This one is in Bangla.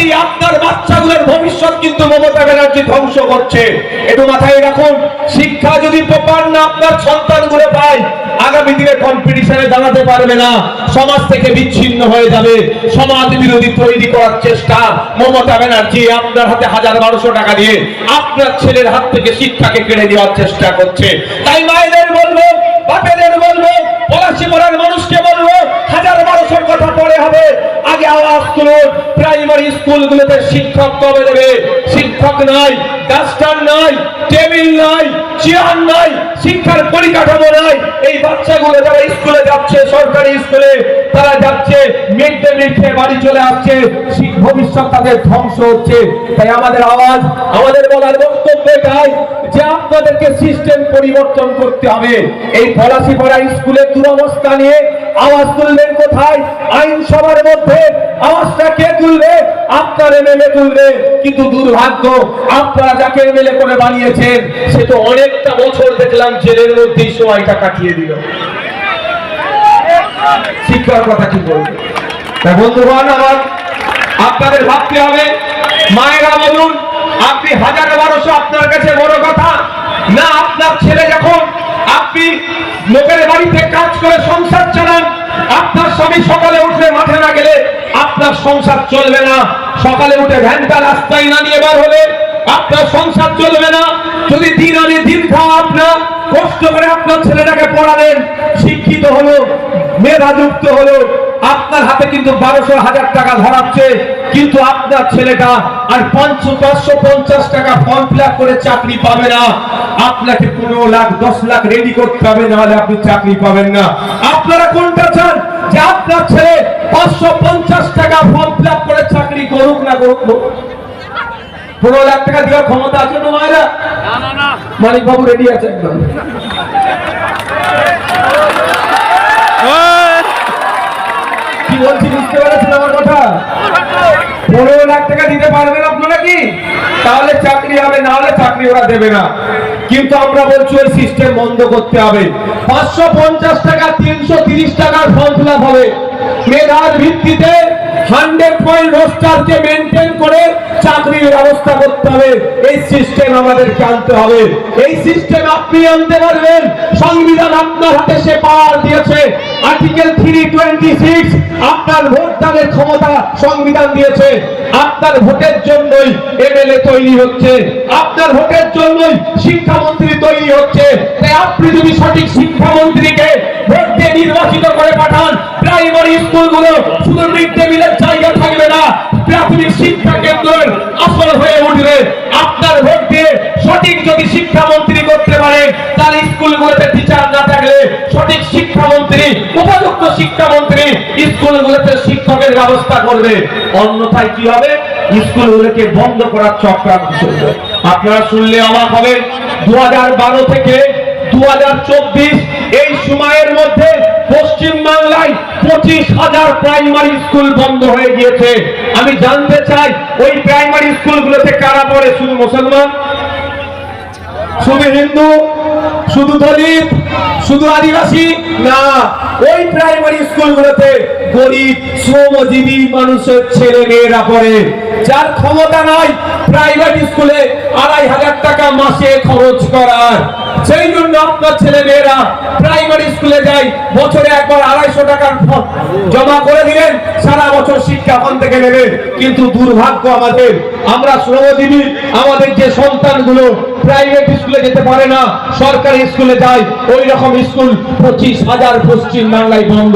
প্রতি আপনার বাচ্চাগুলোর ভবিষ্যৎ কিন্তু মমতা ব্যানার্জি ধ্বংস করছে। একটু মাথায় রাখুন, শিক্ষা যদি প্রপার না আপনার সন্তানগুলো পায়, আগামী দিনে কম্পিটিশনে দাঁড়াতে পারবে না, সমাজ থেকে বিচ্ছিন্ন হয়ে যাবে। সমাজ বিরোধী তৈরি করার চেষ্টা মমতা ব্যানার্জি আপনার হাতে 1000-1200 টাকা দিয়ে আপনার ছেলের হাত থেকে শিক্ষাকে কেড়ে নেওয়ার চেষ্টা করছে। তাই মায়েদের বলবো, বাপেদের বলবো, পলাশী পাড়ার মানুষকে বলবো, 1000-1200 কথা পরে হবে, আগে আওয়াজ তুলুন। প্রাইমারি স্কুলগুলোতে শিক্ষক কবে দেবে? শিক্ষক নাই, ডাস্টার নাই, টেবিল নাই, চেয়ার নাই, শিক্ষার পরিকাঠামো নাই। এই বাচ্চাগুলো যারা স্কুলে যাচ্ছে, সরকারি স্কুলে তারা যাচ্ছে, মিড ডে মিল খেয়ে বাড়ি চলে আসছে, ভবিষ্যৎ তাদের ধ্বংস হচ্ছে। তাই আমাদের আওয়াজ, আমাদের বলার বক্তব্য এটাই যে আপনাদেরকে সিস্টেম পরিবর্তন করতে হবে। এই পলাশী পাড়া স্কুলের দুরবস্থা নিয়ে আওয়াজ তুলবেন কোথায়? আইনসভার মধ্যে আওয়াজটা কে তুলবে? আপনার এমএলএ তুলবে। কিন্তু দুর্ভাগ্য, আপনারা যাকে এমএলএ করে বানিয়েছেন সে তো অনেকটা বছর দেখলাম জেলের মধ্যেই সময়টা কাটিয়ে দিল। শিক্ষার কথা কি বলবে? তাই বন্ধুগণ আমার, আপনাদের ভাবতে হবে। মায়েরা বলুন, আপনি 1000-1200 আপনার কাছে বড় কথা না? আপনার ছেলে যখন আপনি লোকের বাড়িতে কাজ করে সংসার চালান, আপনার স্বামী সকালে উঠে মাঠে না গেলে আপনার সংসার চলবে না। সকালে উঠে ভ্যানটা রাস্তায় না নিয়ে বার হলে আপনার সংসার চলবে না। যদি দিন আনে দিন খাওয়া আপনার কষ্ট করে আপনার ছেলেটাকে পড়ালেন, শিক্ষিত হলো, মেধাযুক্ত হলো, আপনার হাতে কিন্তু 1200-1000 টাকা ধরাচ্ছে, কিন্তু আপনার ছেলেটা আর 550 টাকা ফর্ম ফিল আপ করে চাকরি পাবে না। আপনাকে 15 লাখ 10 লাখ রেডি করতে হবে, নাহলে আপনি চাকরি পাবেন না। আপনারা কোনটা চান? যে আপনার ছেলে 550 টাকা ফর্ম ফিল আপ করে চাকরি করুক না করুক? 15 লাখ টাকা দেওয়ার ক্ষমতা আছে না মায়েরা? মানিক বাবু রেডি আছে একদম। কি বলছি বুঝতে পেরেছেন আমার কথা? 15 লাখ টাকা দিতে পারবেন আপনারা কি? তাহলে চাকরি হবে, না হলে চাকরি ওরা দেবে না। কিন্তু আমরা বলছি ওই সিস্টেম বন্ধ করতে হবে। 550 টাকা 330 টাকার ফর্ম ফিল আপ হবে। মেধার ভিত্তিতে 100 পয়েন্ট রোস্টারকে মেনটেন করে চাকরির ব্যবস্থা করতে হবে। এই সিস্টেম আমাদেরকে আনতে হবে। এই সিস্টেম আপনি আনতে পারবেন। সংবিধান আপনার হাতে সে পাওয়ার দিয়েছে। আর্টিকেল 326 আপনার ভোট দানের ক্ষমতা সংবিধান দিয়েছে। আপনার ভোটের জন্যই এমএলএ তৈরি হচ্ছে, আপনার ভোটের জন্যই শিক্ষামন্ত্রী তৈরি হচ্ছে। তাই আপনি যদি সঠিক শিক্ষামন্ত্রীকে ভোট দিয়ে নির্বাচিত করে পাঠান, প্রাইমারি স্কুলগুলো শুধু মিড ডে মিলের জায়গা থাকবে না, প্রাথমিক শিক্ষা কেন্দ্রের আসল হয়ে উঠবে। আপনার ভোট দিয়ে সঠিক যদি শিক্ষামন্ত্রী করতে পারে, তার স্কুলগুলোতে টিচার না থাকলে সঠিক শিক্ষামন্ত্রী, উপযুক্ত শিক্ষামন্ত্রী স্কুলগুলোতে শিক্ষকের ব্যবস্থা করবে। অন্যথায় কি হবে? স্কুলগুলোকে বন্ধ করার চক্রান্ত চলবে। আপনারা শুনলে অবাক হবেন, 2012 থেকে 2024 এই সময়ের মধ্যে পশ্চিম বাংলায় 25,000 প্রাইমারি স্কুল বন্ধ হয়ে গিয়েছে। আমি জানতে চাই ওই প্রাইমারি স্কুলগুলোতে কারা পড়ে? শুধু মুসলমান, শুধু হিন্দু, শুধু দলিত, শুধু আদিবাসী? না, ওই প্রাইমারি স্কুলগুলোতে গরিব শ্রমজীবী মানুষের ছেলে মেয়েরা পড়ে। যার ক্ষমতা নাই প্রাইভেট স্কুলে 2500 টাকা মাসে খরচ করার, সেই জন্য আপনার ছেলে মেয়েরা প্রাইমারি স্কুলে যায়। বছরে একবার 250 টাকার জমা করে দিলেন, সারা বছর শিক্ষা ওখান থেকে নেবে। কিন্তু দুর্ভাগ্য আমাদের, আমরা শ্রমজীবী, আমাদের যে সন্তানগুলো প্রাইভেট স্কুলে যেতে পারে না, সরকারি স্কুলে যায়, ওই রকম স্কুল 25,000 পশ্চিম বাংলায় বন্ধ।